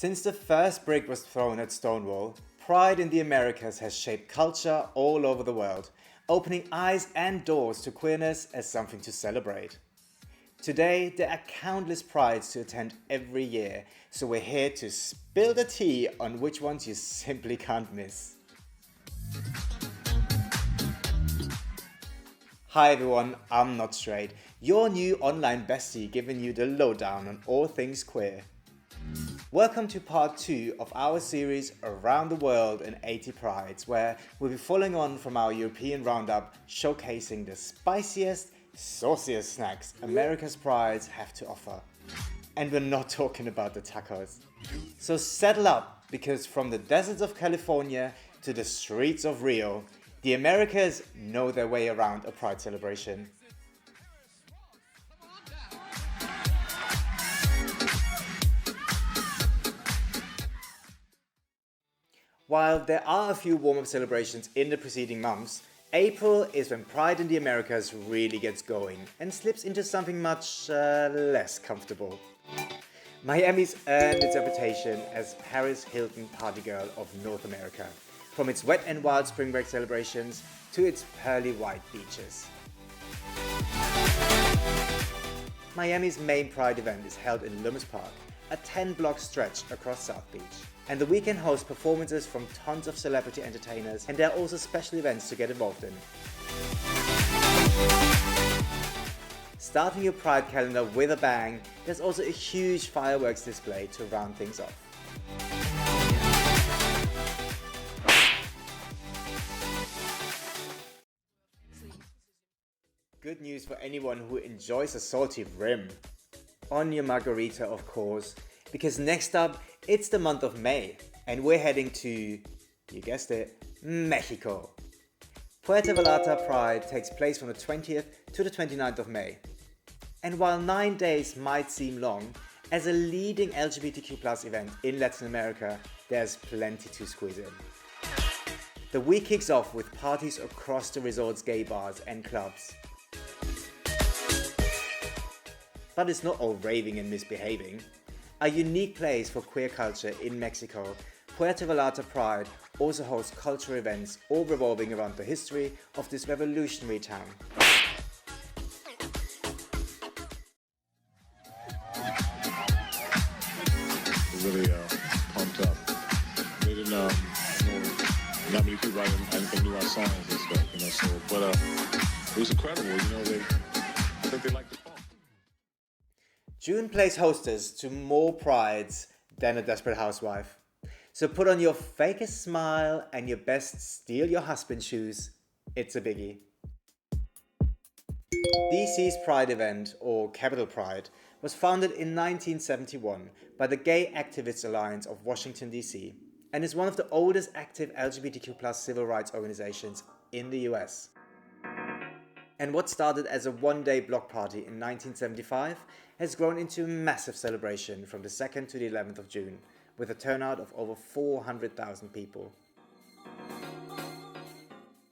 Since the first brick was thrown at Stonewall, Pride in the Americas has shaped culture all over the world, opening eyes and doors to queerness as something to celebrate. Today, there are countless prides to attend every year, so we're here to spill the tea on which ones you simply can't miss. Hi everyone, I'm Not Straight, your new online bestie giving you the lowdown on all things queer. Welcome to part 2 of our series Around the World in 80 Prides, where we'll be following on from our European roundup showcasing the spiciest, sauciest snacks America's prides have to offer. And we're not talking about the tacos. So settle up, because from the deserts of California to the streets of Rio, the Americas know their way around a pride celebration. While there are a few warm-up celebrations in the preceding months, April is when Pride in the Americas really gets going and slips into something much less comfortable. Miami's earned its reputation as Paris Hilton party girl of North America, from its wet and wild spring break celebrations to its pearly white beaches. Miami's main Pride event is held in Willemstad Park, a 10-block stretch across South Beach. And the weekend hosts performances from tons of celebrity entertainers, and there are also special events to get involved in. Starting your Pride calendar with a bang, there's also a huge fireworks display to round things off. Good news for anyone who enjoys a salty rim. On your margarita, of course, because next up, it's the month of May, and we're heading to, you guessed it, Mexico. Puerta Vallarta Pride takes place from the 20th to the 29th of May. And while 9 days might seem long, as a leading LGBTQ+ event in Latin America, there's plenty to squeeze in. The week kicks off with parties across the resort's gay bars and clubs. But it's not all raving and misbehaving. A unique place for queer culture in Mexico, Puerto Vallarta Pride also hosts cultural events all revolving around the history of this revolutionary town. Really pumped up. They didn't know not many people I didn't knew our songs and stuff, so but it was incredible, I think they liked the fun. June plays hostess to more prides than a desperate housewife. So put on your fakest smile and your best steal your husband shoes. It's a biggie. DC's Pride event, or Capital Pride, was founded in 1971 by the Gay Activists Alliance of Washington, D.C. and is one of the oldest active LGBTQ+ civil rights organizations in the US. And what started as a one-day block party in 1975 has grown into a massive celebration from the 2nd to the 11th of June, with a turnout of over 400,000 people.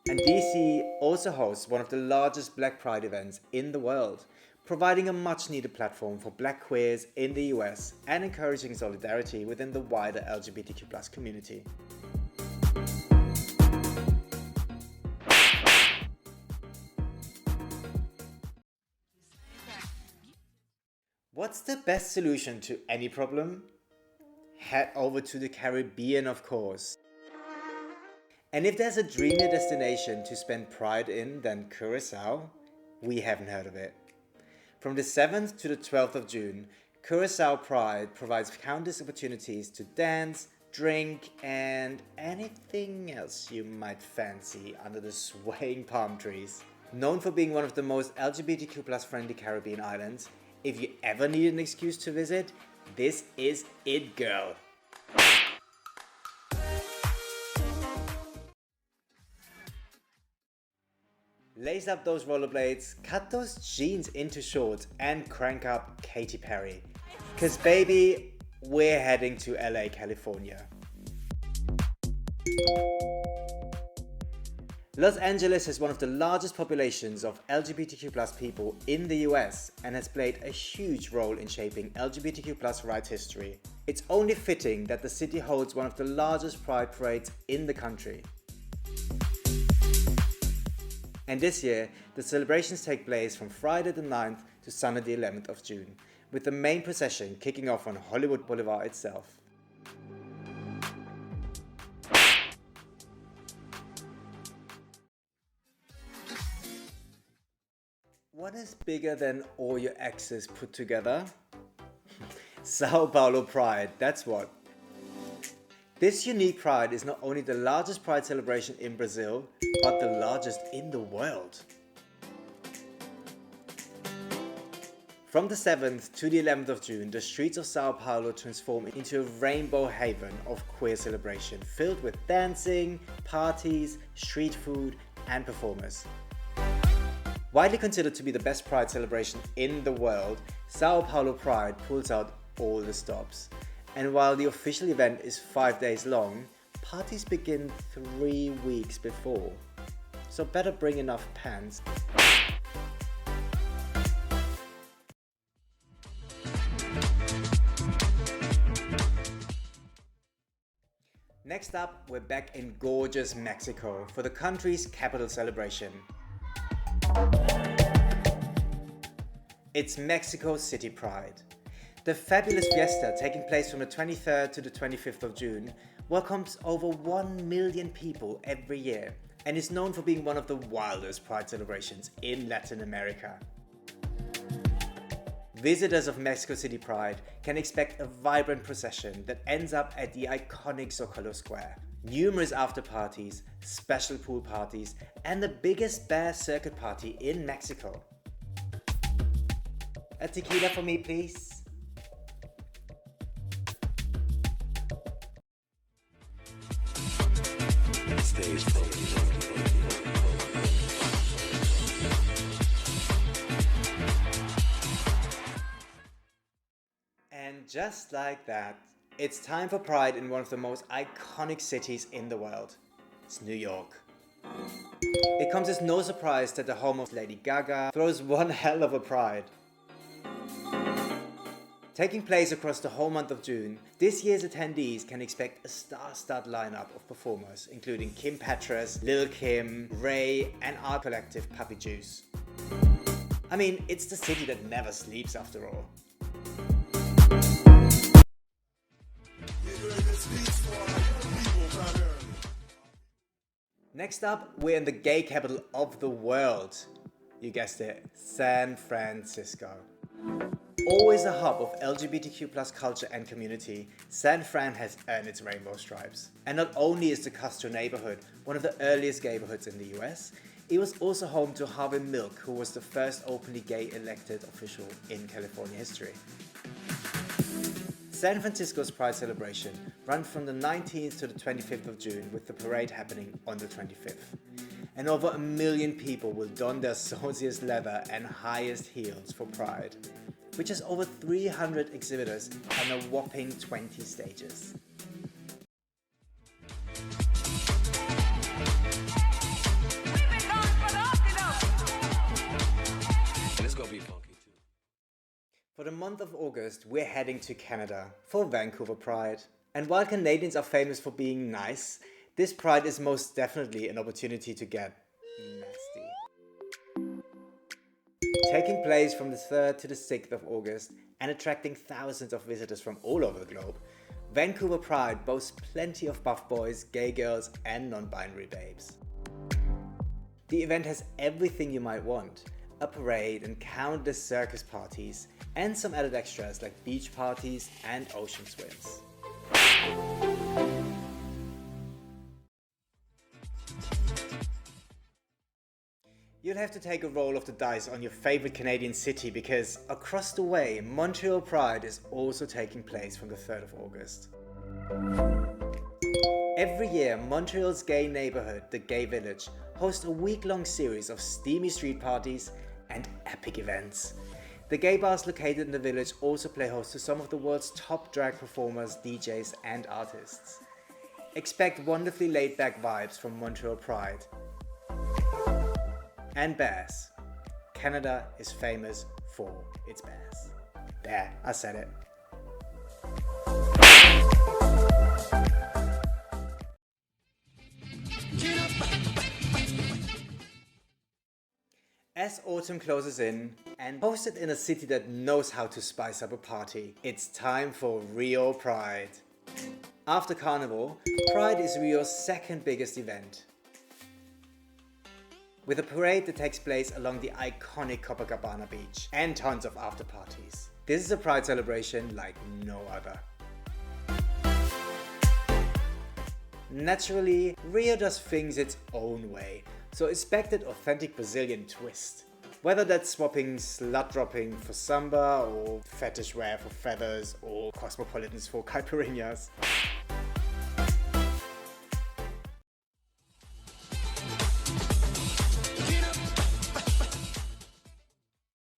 And DC also hosts one of the largest Black Pride events in the world, providing a much-needed platform for Black queers in the US and encouraging solidarity within the wider LGBTQ+ community. What's the best solution to any problem? Head over to the Caribbean, of course. And if there's a dreamier destination to spend Pride in than Curaçao, we haven't heard of it. From the 7th to the 12th of June, Curaçao Pride provides countless opportunities to dance, drink, and anything else you might fancy under the swaying palm trees. Known for being one of the most LGBTQ+ friendly Caribbean islands, if you ever need an excuse to visit, this is it, girl. Lace up those rollerblades, cut those jeans into shorts, and crank up Katy Perry. 'Cause baby, we're heading to LA, California. Los Angeles has one of the largest populations of LGBTQ+ people in the US and has played a huge role in shaping LGBTQ+ rights history. It's only fitting that the city holds one of the largest pride parades in the country. And this year, the celebrations take place from Friday the 9th to Sunday the 11th of June, with the main procession kicking off on Hollywood Boulevard itself. What is bigger than all your exes put together? Sao Paulo Pride, that's what. This unique pride is not only the largest pride celebration in Brazil, but the largest in the world. From the 7th to the 11th of June, the streets of Sao Paulo transform into a rainbow haven of queer celebration filled with dancing, parties, street food, and performers. Widely considered to be the best pride celebration in the world, Sao Paulo Pride pulls out all the stops. And while the official event is 5 days long, parties begin 3 weeks before. So better bring enough pants. Next up, we're back in gorgeous Mexico for the country's capital celebration. It's Mexico City Pride. The fabulous fiesta, taking place from the 23rd to the 25th of June, welcomes over 1 million people every year and is known for being one of the wildest pride celebrations in Latin America. Visitors of Mexico City Pride can expect a vibrant procession that ends up at the iconic Zócalo Square. Numerous after parties, special pool parties, and the biggest bear circuit party in Mexico. A tequila for me, please. And just like that, it's time for Pride in one of the most iconic cities in the world. It's New York. It comes as no surprise that the home of Lady Gaga throws one hell of a pride. Taking place across the whole month of June, this year's attendees can expect a star-studded lineup of performers, including Kim Petras, Lil Kim, Ray, and art collective Puppy Juice. I mean, it's the city that never sleeps after all. Next up, we're in the gay capital of the world. You guessed it, San Francisco. Always a hub of LGBTQ+ culture and community, San Fran has earned its rainbow stripes. And not only is the Castro neighborhood one of the earliest gay neighborhoods in the US, it was also home to Harvey Milk, who was the first openly gay elected official in California history. San Francisco's Pride celebration runs from the 19th to the 25th of June, with the parade happening on the 25th. And over 1 million people will don their sauciest leather and highest heels for Pride, which has over 300 exhibitors and a whopping 20 stages. For the month of August, we're heading to Canada for Vancouver Pride. And while Canadians are famous for being nice, this Pride is most definitely an opportunity to get nasty. Taking place from the 3rd to the 6th of August and attracting thousands of visitors from all over the globe, Vancouver Pride boasts plenty of buff boys, gay girls, and non-binary babes. The event has everything you might want: a parade and countless circus parties, and some added extras like beach parties and ocean swims. You'll have to take a roll of the dice on your favorite Canadian city, because across the way, Montreal Pride is also taking place from the 3rd of August. Every year, Montreal's gay neighborhood, the Gay Village, hosts a week-long series of steamy street parties and epic events. The gay bars located in the village also play host to some of the world's top drag performers, DJs, and artists. Expect wonderfully laid-back vibes from Montreal Pride. and bears. Canada is famous for its bears. There, I said it. As autumn closes in, and hosted in a city that knows how to spice up a party, it's time for Rio Pride. After Carnival, Pride is Rio's second biggest event, with a parade that takes place along the iconic Copacabana beach and tons of after parties. This is a Pride celebration like no other. Naturally, Rio does things its own way, so expect an authentic Brazilian twist. Whether that's swapping slut dropping for samba, or fetish wear for feathers, or cosmopolitans for caipirinhas.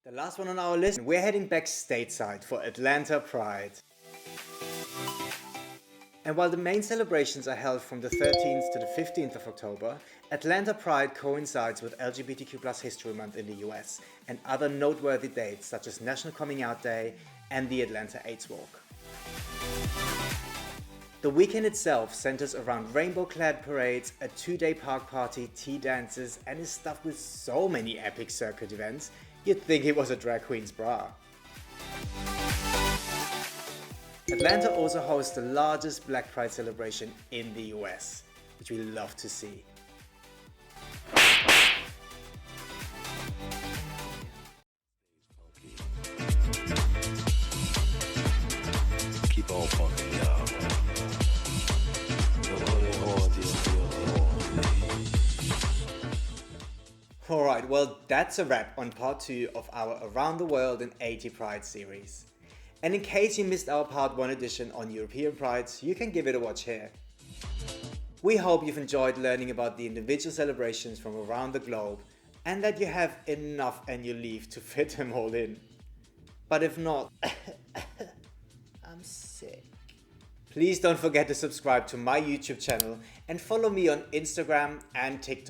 The last one on our list, we're heading back stateside for Atlanta Pride. And while the main celebrations are held from the 13th to the 15th of October, Atlanta Pride coincides with LGBTQ+ History Month in the US and other noteworthy dates such as National Coming Out Day and the Atlanta AIDS Walk. The weekend itself centers around rainbow-clad parades, a 2-day park party, tea dances, and is stuffed with so many epic circuit events, you'd think it was a drag queen's bra. Atlanta also hosts the largest Black Pride celebration in the US, which we love to see. Keep on funky, y'all. Alright, well that's a wrap on part 2 of our Around the World in 80 Pride series. And in case you missed our part 1 edition on European Prides, you can give it a watch here. We hope you've enjoyed learning about the individual celebrations from around the globe and that you have enough annual leave to fit them all in. But if not, I'm sick. Please don't forget to subscribe to my YouTube channel and follow me on Instagram and TikTok